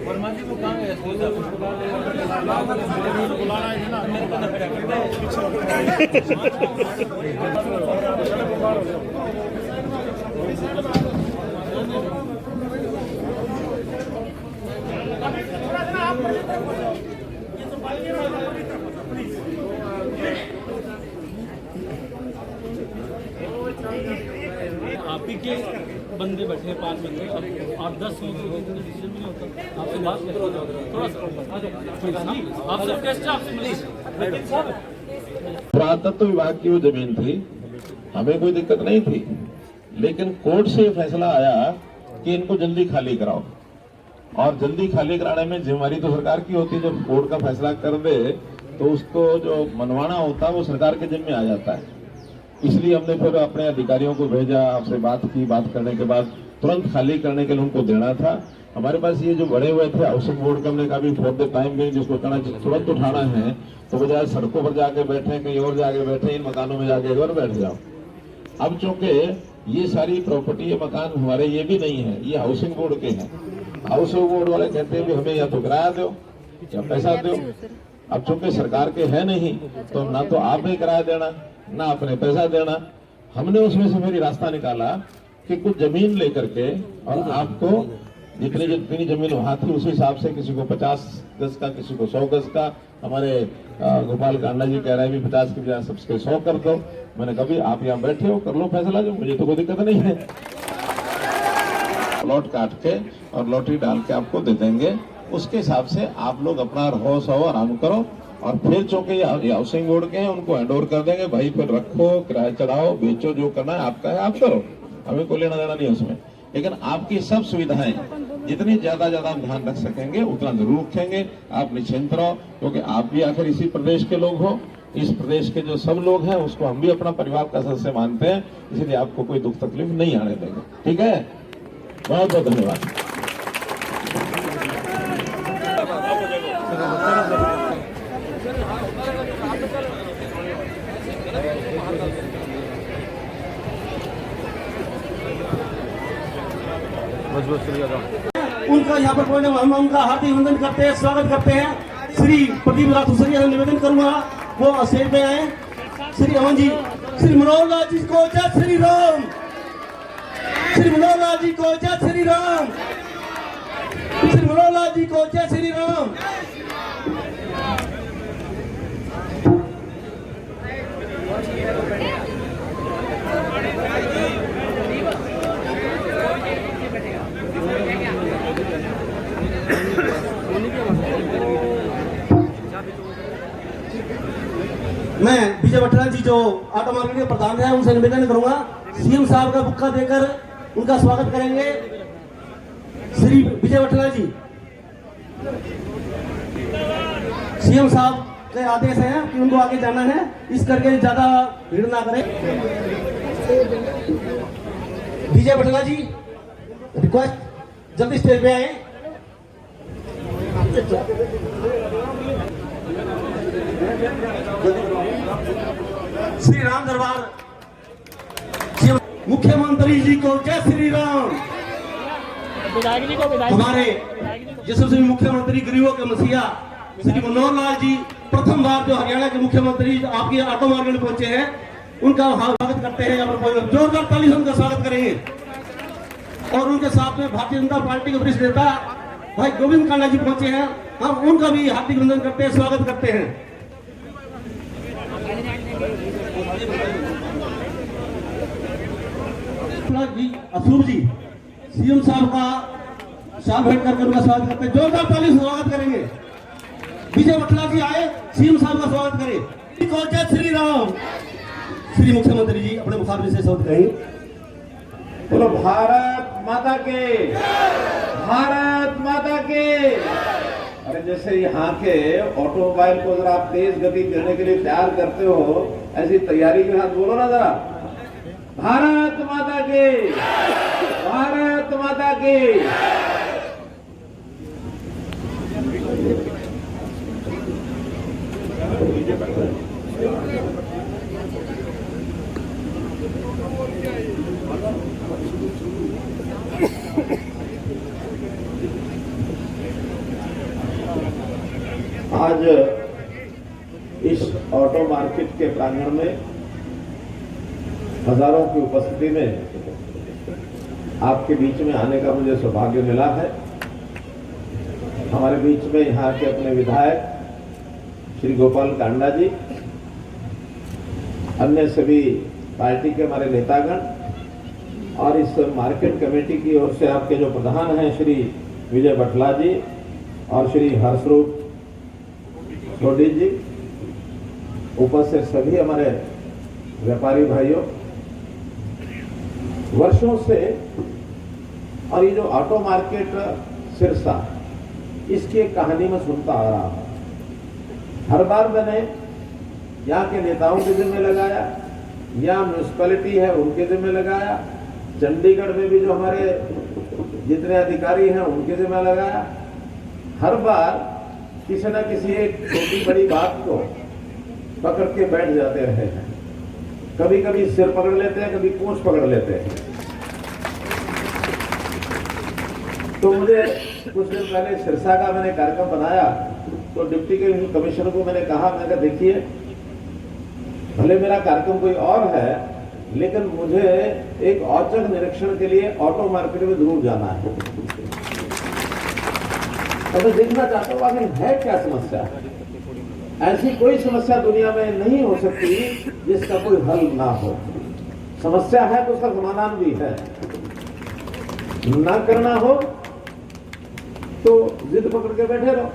वर्मा जी को कहाँ गए? आप ही के बंदे बैठे 5 बंदे, अब 8-10 लोग डिसीजन भी नहीं होता। आपसे बात करें थोड़ा सा आपसे टेस्ट आपसे प्लीज। पुरातत्व विभाग की वो जमीन थी, हमें कोई दिक्कत नहीं थी, लेकिन कोर्ट से फैसला आया कि इनको जल्दी खाली कराओ, और जल्दी खाली कराने में जिम्मेवारी तो सरकार की होती है। जब कोर्ट का फैसला कर दे तो उसको जो मनवाना होता है वो सरकार के जिम्मे आ जाता है। इसलिए हमने फिर अपने अधिकारियों को भेजा, आपसे बात की, बात करने के बाद तुरंत खाली करने के लिए उनको देना था। हमारे पास ये जो बड़े हुए थे हाउसिंग बोर्ड के, हमने कहा फॉर द टाइम भी जिसको करना तुरंत उठाना है तो बजाय सड़कों पर जाके बैठे, कहीं और जाके बैठे, इन मकानों में जाके और बैठ जाओ। अब चूंकि ये सारी प्रॉपर्टी, ये मकान हमारे ये भी नहीं है, ये हाउसिंग बोर्ड के हैं। हाउसिंग बोर्ड वाले कहते हैं भी हमें या तो किराया दो या पैसा दो। अब चूंकि सरकार के है नहीं तो ना तो आपने किराया देना ना आपने पैसा देना। हमने उसमें से मेरी रास्ता निकाला कि कुछ जमीन लेकर के, और आपको जितनी जमीन वहां थी उस हिसाब से किसी को 50 गज का, किसी को 100 गज का। हमारे गोपाल कांडा जी कह रहे हैं भी 50 की बजाय सबके 100 कर दो। मैंने कभी आप यहाँ बैठे हो, कर लो फैसला, जो मुझे तो कोई दिक्कत नहीं है। प्लॉट काट के और लॉटरी डाल के आपको दे देंगे, उसके हिसाब से आप लोग अपना रहो सहो आराम करो। और फिर चूंकि ये हाउसिंग बोर्ड के हैं, उनको हैंड ओवर कर देंगे, भाई फिर रखो, किराया चढ़ाओ, बेचो, जो करना है आपका है, आप करो, हमें कोई लेना देना नहीं उसमें। लेकिन आपकी सब सुविधाएं जितनी ज्यादा हम ध्यान रख सकेंगे उतना जरूर रखेंगे। आप निश्चिंत रहो, क्योंकि आप भी आखिर इसी प्रदेश के लोग हो। इस प्रदेश के जो सब लोग हैं उसको हम भी अपना परिवार का सदस्य मानते हैं, इसलिए आपको कोई दुख तकलीफ नहीं आने देंगे। ठीक है, बहुत बहुत धन्यवाद। उनका यहाँ पर पहुंचने हम उनका हार्दिक अभिनंदन करते हैं, स्वागत करते हैं। श्री प्रदीप राठौसरिया से निवेदन करूंगा वो स्टेज पे आए। श्री अमन जी, श्री मनोहर लाल जी को जय श्री राम, श्री मनोहर लाल जी को जय श्री राम, श्री मनोहर लाल जी को जय श्री राम। मैं विजय बटला जी जो ऑटो मार्केट के प्रधान है उनसे निवेदन करूंगा सीएम साहब का बुक्का देकर उनका स्वागत करेंगे। श्री विजय बटला जी, सीएम साहब के आदेश है कि उनको आगे जाना है, इस करके ज्यादा भीड़ ना करें। विजय बटला जी रिक्वेस्ट जल्दी स्टेज पे आए। श्री राम दरबार मुख्यमंत्री जी को जय श्री राम। हमारे यशस्वी मुख्यमंत्री गरीबों के मसीहा श्री मनोहर लाल जी प्रथम बार जो हरियाणा के मुख्यमंत्री आपके ऑटो मार्केट में पहुंचे हैं, उनका स्वागत करते हैं। यहाँ पर जोरदार ताली से उनका स्वागत करेंगे। और उनके साथ में भारतीय जनता पार्टी के वरिष्ठ नेता भाई गोविंद कांडा जी पहुंचे हैं, हम उनका भी हार्दिक अभिनंदन करते हैं, स्वागत करते हैं। जी अशूभ जी सीएम साहब का शाल भेंट करके उनका स्वागत करते हैं, जोरदार ताली से स्वागत करेंगे। विजय बटला जी आए, सीएम साहब का स्वागत करें। जय श्री राम। श्री मुख्यमंत्री जी अपने मुखारबिन से शब्द कहेंगे। बोलो भारत माता के, भारत माता के। अरे जैसे यहाँ के ऑटोमोबाइल को अगर आप तेज गति करने के लिए तैयार करते हो, ऐसी तैयारी के साथ बोलो ना जरा, भारत माता के, भारत माता के। आज इस ऑटो मार्केट के प्रांगण में हजारों की उपस्थिति में आपके बीच में आने का मुझे सौभाग्य मिला है। हमारे बीच में यहाँ के अपने विधायक श्री गोपाल कांडा जी, अन्य सभी पार्टी के हमारे नेतागण और इस मार्केट कमेटी की ओर से आपके जो प्रधान हैं श्री विजय बटला जी और श्री हर्षरूप सोडी जी, उपस्थित सभी हमारे व्यापारी भाइयों, वर्षों से और ये जो ऑटो मार्केट सिरसा, इसकी एक कहानी में सुनता आ रहा हूं। हर बार मैंने यहाँ के नेताओं के जिम्मे लगाया या म्यूनिसिपैलिटी है उनके जिम्मे लगाया, चंडीगढ़ में भी जो हमारे जितने अधिकारी हैं उनके जिम्मे लगाया। हर बार किसी न किसी एक छोटी बड़ी बात को पकड़ के बैठ जाते रहे हैं। कभी कभी सिर पकड़ लेते हैं, कभी पूंछ पकड़ लेते हैं। तो मुझे कुछ दिन पहले सिरसा का मैंने कार्यक्रम बनाया तो डिप्टी कमिश्नर को मैंने कहा, देखिए भले मेरा कार्यक्रम कोई और है, लेकिन मुझे एक औचक निरीक्षण के लिए ऑटो मार्केट में जरूर जाना है। तो मैं देखना चाहता हूँ आखिर है क्या समस्या। ऐसी कोई समस्या दुनिया में नहीं हो सकती जिसका कोई हल ना हो। समस्या है तो उसका समाधान भी है। ना करना हो तो जिद पकड़ के बैठे रहो,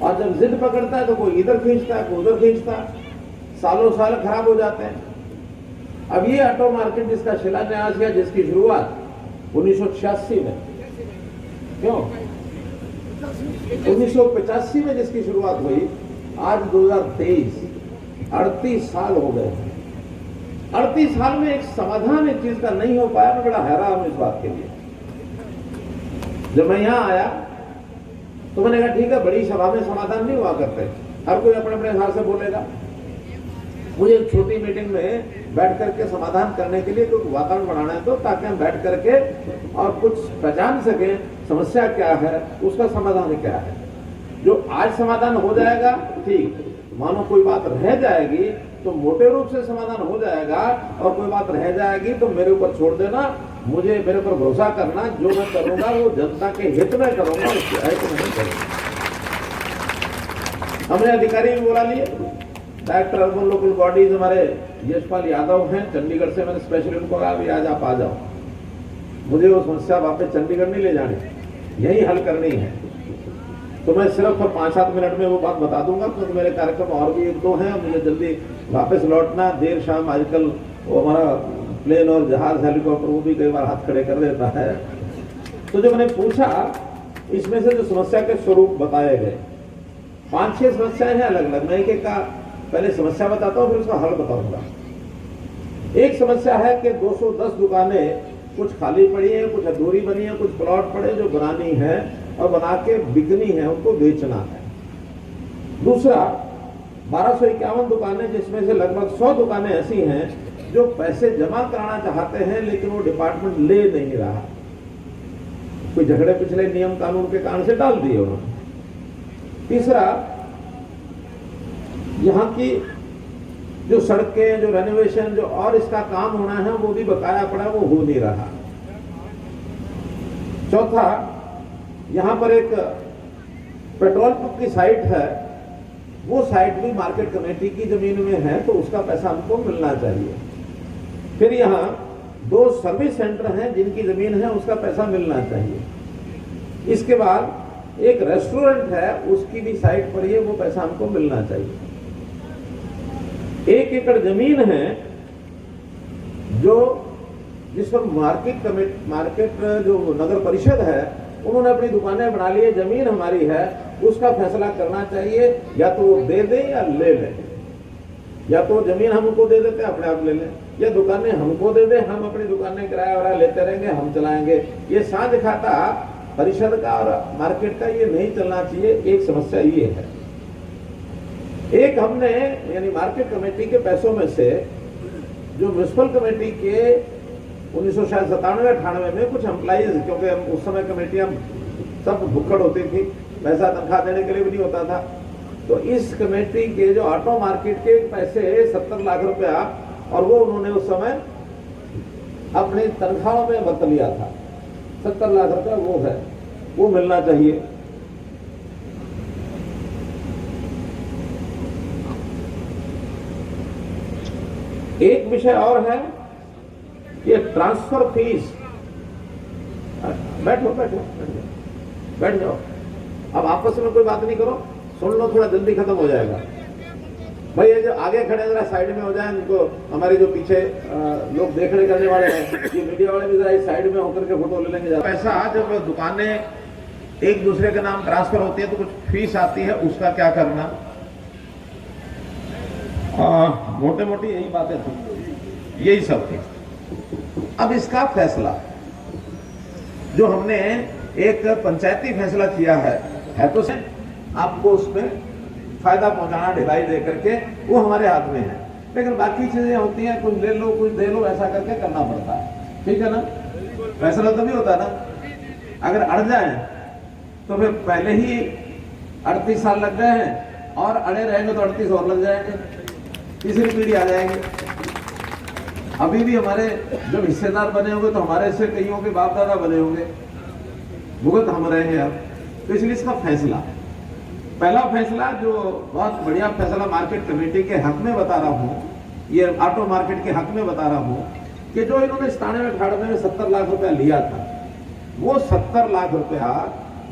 और जब जिद पकड़ता है तो कोई इधर खींचता है, कोई उधर खींचता है, सालों साल खराब हो जाते हैं। अब ये ऑटो मार्केट जिसका शिलान्यास या जिसकी शुरुआत 1986 में, क्यों 1985 में जिसकी शुरुआत हुई, आज 2023, 38 साल हो गए। 38 साल में एक समाधान इस चीज का नहीं हो पाया। मैं बड़ा हैरान हूं इस बात के लिए। जब मैं यहां आया तो मैंने कहा ठीक है, बड़ी सभा में समाधान नहीं हुआ करते, हर कोई अपने अपने हिसाब से बोलेगा। मुझे एक छोटी मीटिंग में बैठ करके समाधान करने के लिए कुछ वातावरण बनाना है, तो ताकि हम बैठ करके और कुछ पहचान सके समस्या क्या है, उसका समाधान क्या है। जो आज समाधान हो जाएगा ठीक, मानो कोई बात रह जाएगी तो मोटे रूप से समाधान हो जाएगा, और कोई बात रह जाएगी तो मेरे ऊपर छोड़ देना, मुझे मेरे ऊपर भरोसा करना, जो मैं करूंगा वो जनता के हित में करूंगा, उसके हित में नहीं करूंगा। हमने अधिकारी भी बुला लिए, डायरेक्टर अर्बन लोकल बॉडीज हमारे यशपाल यादव हैं चंडीगढ़ से। मैंने स्पेशली उनको कहा भी आज आप आ जाओ, मुझे वो समस्या वापस चंडीगढ़ नहीं ले जानी, यही हल करनी है। तो मैं सिर्फ 5-7 मिनट में वो बात बता दूंगा, क्योंकि मेरे कार्यक्रम और भी 1-2 हैं, मुझे जल्दी वापस लौटना। देर शाम आजकल वो हमारा प्लेन और जहाज हेलीकॉप्टर वो भी कई बार हाथ खड़े कर देता है। तो जो मैंने पूछा, इसमें से जो समस्या के स्वरूप बताए गए 5-6 समस्याएं हैं अलग अलग। मैं एक का पहले समस्या बताता हूँ, फिर उसका हल बताऊंगा। एक समस्या है कि 210 दुकानें कुछ खाली पड़ी है, कुछ अधूरी बनी है, कुछ प्लॉट पड़े जो बनानी है और बना के बिकनी है, उनको बेचना है। दूसरा 1251 दुकानें, जिसमें से लगभग 100 दुकानें ऐसी हैं जो पैसे जमा कराना चाहते हैं लेकिन वो डिपार्टमेंट ले नहीं रहा। कोई झगड़े पिछले नियम कानून के कारण से डाल दिए उन्होंने। तीसरा, यहाँ की जो सड़कें, जो रेनोवेशन, जो और इसका काम होना है वो भी बकाया पड़ा, वो हो नहीं रहा। चौथा, यहाँ पर एक पेट्रोल पंप की साइट है, वो साइट भी मार्केट कमेटी की जमीन में है, तो उसका पैसा हमको मिलना चाहिए। फिर यहाँ 2 सर्विस सेंटर हैं जिनकी जमीन है, उसका पैसा मिलना चाहिए। इसके बाद एक रेस्टोरेंट है, उसकी भी साइट पर है, वो पैसा हमको मिलना चाहिए। 1 एकड़ जमीन है जो जिस पर मार्केट जो नगर परिषद है उन्होंने अपनी दुकानें बना ली है, जमीन हमारी है, उसका फैसला करना चाहिए। या तो वो दे दें या ले लें, या तो जमीन हमको दे देते हैं अपने आप ले लें, या दुकानें हमको दे दें, हम अपनी दुकानें किराया वराया लेते रहेंगे, हम चलाएंगे। ये साझ खाता परिषद का और मार्केट का ये नहीं चलना चाहिए। एक समस्या ये है। एक हमने यानी मार्केट कमेटी के पैसों में से जो म्यूनिसिपल कमेटी के 1997-98 में कुछ एम्प्लॉइज, क्योंकि उस समय कमेटियां सब भुक्कड़ होती थी, पैसा तनख्वाह देने के लिए भी नहीं होता था, तो इस कमेटी के जो ऑटो मार्केट के पैसे 70 लाख रुपया, और वो उन्होंने उस समय अपनी तनख्वाहों में बदल लिया था। 70 लाख रुपया वो है, वो मिलना चाहिए। एक विषय और है, ये ट्रांसफर फीस। बैठो बैठो बैठ जाओ, अब आपस में कोई बात नहीं करो, सुन लो, थोड़ा जल्दी खत्म हो जाएगा। भाई ये जो आगे खड़े जरा साइड में हो जाए, इनको हमारे जो पीछे लोग देखने करने वाले हैं, ये मीडिया वाले भी जरा इस साइड में होकर के फोटो ले लेंगे। पैसा जब दुकानें एक दूसरे के नाम ट्रांसफर होती है तो कुछ फीस आती है, उसका क्या करना। मोटे मोटी यही बातें थी, यही सब थी। अब इसका फैसला जो हमने एक पंचायती फैसला किया है तो से आपको उसमें फायदा पहुंचाना, ढिलाई दे करके, वो हमारे हाथ में है। लेकिन बाकी चीजें होती हैं, कुछ ले लो कुछ दे लो, ऐसा करके करना पड़ता है। ठीक है ना, फैसला तभी होता है ना। अगर अड़ जाए तो फिर पहले ही 38 साल लग गए हैं, और अड़े रहेंगे तो 38 और लग जाएंगे, तीसरी पीढ़ी आ जाएगी। अभी भी हमारे जब हिस्सेदार बने होंगे तो हमारे से कईयों के बाप दादा बने होंगे, भुगत हम रहे हैं अब। तो इसलिए इसका फैसला, पहला फैसला जो बहुत बढ़िया फैसला मार्केट कमेटी के हक में बता रहा हूं, ये ऑटो मार्केट के हक में बता रहा हूं, कि जो इन्होंने 97-98 में 70 लाख रुपया लिया था, वो 70 लाख रुपया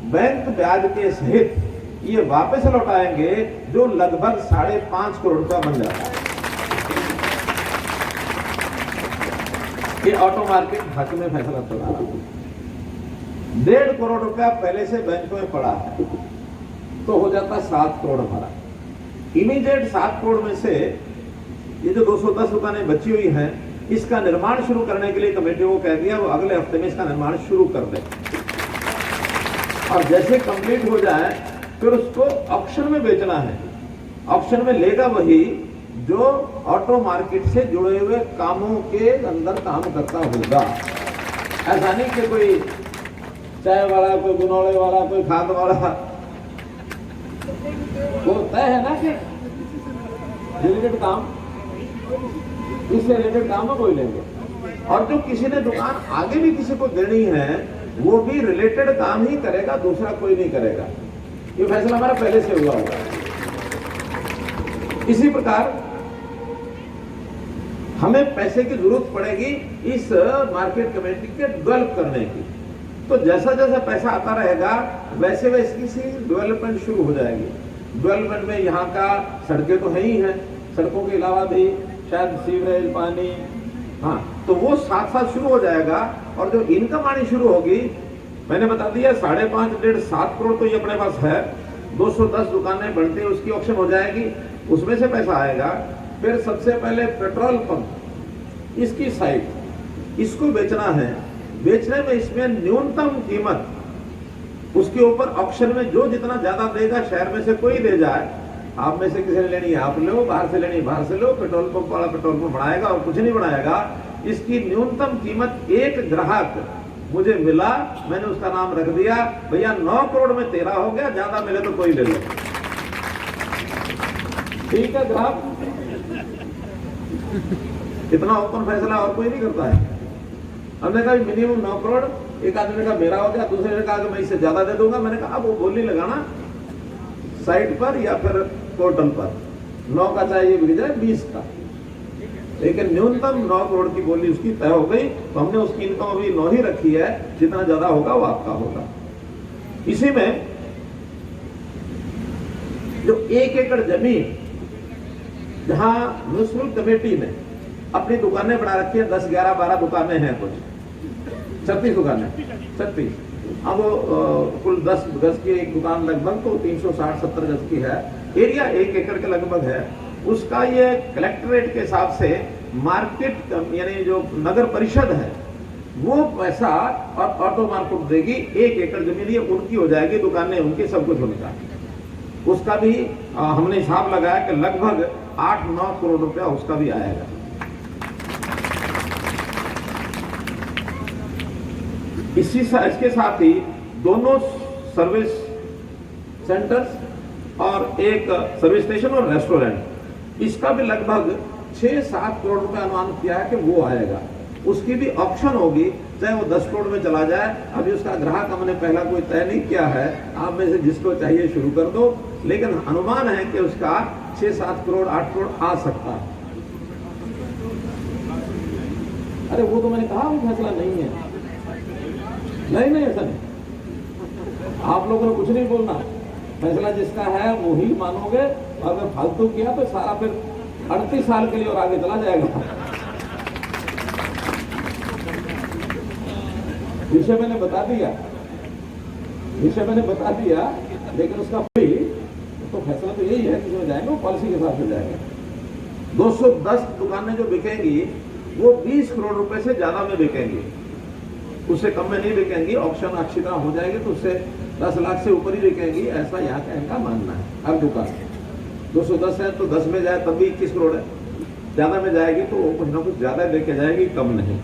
बैंक ब्याज के सहित ये वापस लौटाएंगे, जो लगभग 5.5 करोड़ रुपया बन जाता है। ये ऑटो मार्केट हक में फैसला चला रहा है। 1.5 करोड़ रुपया पहले से बैंक में पड़ा है, तो हो जाता 7 करोड़ हमारा। इमीडिएट 7 करोड़ में से ये जो 210 दुकानें बची हुई हैं, इसका निर्माण शुरू करने के लिए कमेटी को कह दिया वो अगले हफ्ते में इसका निर्माण शुरू कर दे, और जैसे कंप्लीट हो जाए फिर उसको ऑक्शन में बेचना है। ऑक्शन में लेगा वही जो ऑटो मार्केट से जुड़े हुए कामों के अंदर काम करता होगा। ऐसा नहीं कि कोई चाय वाला, कोई गुनौले वाला, कोई खाद वाला, वो तय है ना कि रिलेटेड काम, इससे रिलेटेड काम कोई लेंगे। और जो किसी ने दुकान आगे भी किसी को देनी है, वो भी रिलेटेड काम ही करेगा, दूसरा कोई नहीं करेगा। ये फैसला हमारा पहले से हुआ होगा। इसी प्रकार हमें पैसे की जरूरत पड़ेगी इस मार्केट कमेटी के डेवलप करने की, तो जैसा जैसा पैसा आता रहेगा वैसे वैसे इसकी डेवलपमेंट शुरू हो जाएगी। डेवलपमेंट में यहाँ का सड़कें तो है ही हैं, सड़कों के अलावा भी शायद सीवरेज, पानी, हाँ, तो वो साथ साथ शुरू हो जाएगा। और जो इनकम आनी शुरू होगी, मैंने बता दिया 5.5-7 करोड़ तो ये अपने पास है। 210 दुकानें बनती है, उसकी ऑक्शन हो जाएगी, उसमें से पैसा आएगा। फिर सबसे पहले पेट्रोल पंप, इसकी साइट, इसको बेचना है। बेचने में इसमें न्यूनतम कीमत, उसके ऊपर ऑक्शन में जो जितना ज्यादा देगा, शहर में से कोई ले जाए, आप में से किसी ने लेनी है आप लो, बाहर से लेनी बाहर से लो, पेट्रोल पंप वाला पेट्रोल पंप बढ़ाएगा और कुछ नहीं बढ़ाएगा। इसकी न्यूनतम कीमत, एक ग्राहक मुझे मिला, मैंने उसका नाम रख दिया, भैया 9 करोड़ में 13 हो गया, ज्यादा मिले तो कोई ले लो। ठीक है ग्राहक, इतना ओपन फैसला और कोई नहीं करता है। हमने कहा मिनिमम 9 करोड़, एक आदमी ने कहा मेरा हो गया, दूसरे ने कहा कि मैं इससे ज्यादा दे दूंगा। मैंने कहा अब वो बोली लगाना साइट पर या फिर पोर्टल पर, 9 का चाहिए बिक जाए 20 का, लेकिन न्यूनतम 9 करोड़ की बोली उसकी तय हो गई। तो हमने उसकी इनकम अभी 9 ही रखी है, जितना ज्यादा होगा वो आपका होगा। इसी में जो 1 एकड़ जमीन जहां म्यूनिसिपल कमेटी ने अपनी दुकानें बना रखी है, 10, 11, 12 दुकानें हैं, कुछ 36 दुकानें, 36। अब कुल 10 गज की एक दुकान लगभग तो 360-70 गज की है, एरिया 1 एकड़ के लगभग है। उसका ये कलेक्टरेट के हिसाब से मार्केट यानी जो नगर परिषद है वो पैसा और ऑटो मार्केट देगी। 1 एकड़ जमीन ये उनकी हो जाएगी, दुकानें उनकी, सब कुछ उनका। उसका भी हमने हिसाब लगाया कि लगभग 8-9 करोड़ रुपया उसका भी आएगा। इसके साथ ही दोनों सर्विस सेंटर्स और एक सर्विस स्टेशन और रेस्टोरेंट, इसका भी लगभग 6-7 करोड़ रुपए अनुमान किया है कि वो आएगा। उसकी भी ऑप्शन होगी, चाहे वो 10 करोड़ में चला जाए। अभी उसका ग्राहक हमने पहला कोई तय नहीं किया है, आप में से जिसको चाहिए शुरू कर दो, लेकिन अनुमान है कि उसका 6-7 करोड़ 8 करोड़ आ सकता है। अरे वो तो मैंने कहा वो फैसला नहीं है, नहीं ऐसा नहीं, आप लोगों ने कुछ नहीं बोलना, फैसला जिसका है वो ही मानोगे, और अगर फालतू किया तो सारा फिर 38 साल के लिए और आगे चला जाएगा। विषय मैंने बता दिया, लेकिन उसका कोई तो फैसला तो यही है कि जो जाएंगे वो पॉलिसी के हिसाब से जाएगा। 210 दुकानें जो बिकेंगी वो 20 करोड़ रुपए से ज्यादा में बिकेंगी, उससे कम में नहीं बिकेंगी। ऑक्शन अच्छी तरह हो जाएगी तो उससे 10 लाख से ऊपर ही बिकेंगी, ऐसा यहाँ का इनका मानना है। हर दुकान 210 है तो 10 में जाए तब भी 21 करोड़ है, ज्यादा में जाएगी तो कुछ ना कुछ ज्यादा लेके जाएगी, कम नहीं।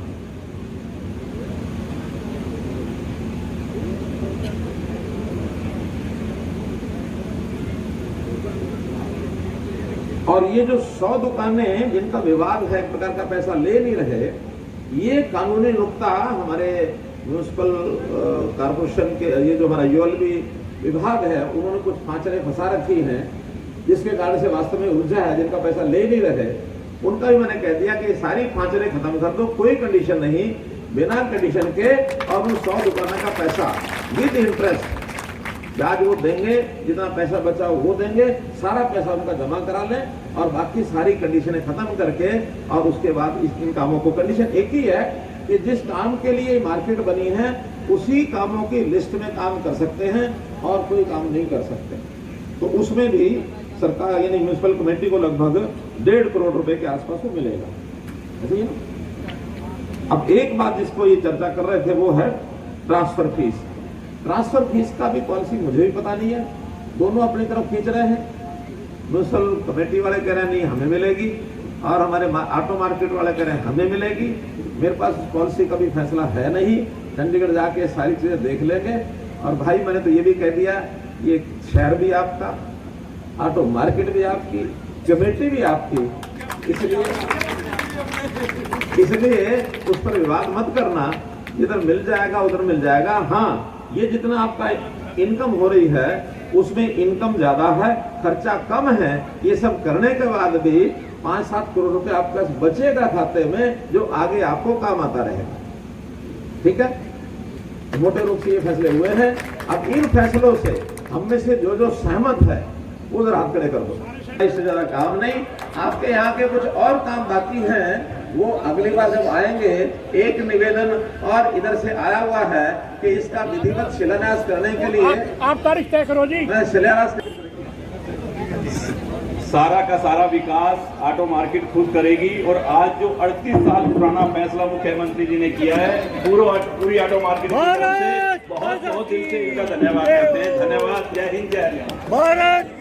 और ये जो 100 दुकानें जिनका विवाद है, एक प्रकार का पैसा ले नहीं रहे, ये कानूनी नुक्ता हमारे म्यूनिसिपल कॉर्पोरेशन के, ये जो हमारा यूएलबी विभाग है, उन्होंने कुछ फांचने फंसा रखी हैं, जिसके कारण से वास्तव में ऊर्जा है, जिनका पैसा ले नहीं रहे, उनका भी मैंने कह दिया कि सारी फांचने खत्म कर दो, कोई कंडीशन नहीं, बिना कंडीशन के, और उन 100 दुकानों का पैसा विद इंटरेस्ट ब्याज वो देंगे, जितना पैसा बचा वो देंगे, सारा पैसा उनका जमा करा लें और बाकी सारी कंडीशनें खत्म करके, और उसके बाद इन कामों को, कंडीशन एक ही है कि जिस काम के लिए मार्केट बनी है उसी कामों की लिस्ट में काम कर सकते हैं और कोई काम नहीं कर सकते। तो उसमें भी सरकार यानी म्यूनिसिपल कमेटी को लगभग 1.5 करोड़ रुपए के आसपास वो मिलेगा, ऐसे ही ना। अब एक बात जिसको ये चर्चा कर रहे थे वो है ट्रांसफर फीस। ट्रांसफर फीस का भी पॉलिसी मुझे भी पता नहीं है, दोनों अपनी तरफ खींच रहे हैं। म्यूनिसिपल कमेटी वाले कह रहे हैं नहीं हमें मिलेगी, और हमारे ऑटो मार्केट वाले कह रहे हैं हमें मिलेगी। मेरे पास पॉलिसी का भी फैसला है नहीं, चंडीगढ़ जाके सारी चीजें देख लेंगे। और भाई मैंने तो ये भी कह दिया, ये शहर भी आपका, ऑटो मार्केट भी आपकी, कमेटी भी आपकी, इसलिए उस पर विवाद मत करना, जिधर मिल जाएगा उधर मिल जाएगा। हाँ, ये जितना आपका इनकम हो रही है उसमें इनकम ज्यादा है, खर्चा कम है, ये सब करने के बाद भी 5-7 करोड़ रुपए आपके पास बचेगा खाते में, जो आगे आपको काम आता रहेगा। ठीक है, मोटे रूप से ये फैसले हुए हैं। अब इन फैसलों से हम में से जो सहमत है उधर हाथ खड़े कर दो, इससे ज्यादा काम नहीं। आपके यहाँ के कुछ और काम बाकी हैं, वो अगली बार जब आएंगे, एक निवेदन और इधर से आया हुआ है कि इसका विधिवत शिलान्यास करने के लिए आप तारीख तय करो जी। मैं शिलान्यास सारा का सारा विकास ऑटो मार्केट खुद करेगी। और आज जो 38 साल पुराना फैसला मुख्यमंत्री जी ने किया है, पूरी ऑटो मार्केट की तरफ से बहुत दिल से इनका धन्यवाद करते हैं। धन्यवाद। जय हिंद, जय हरियाणा।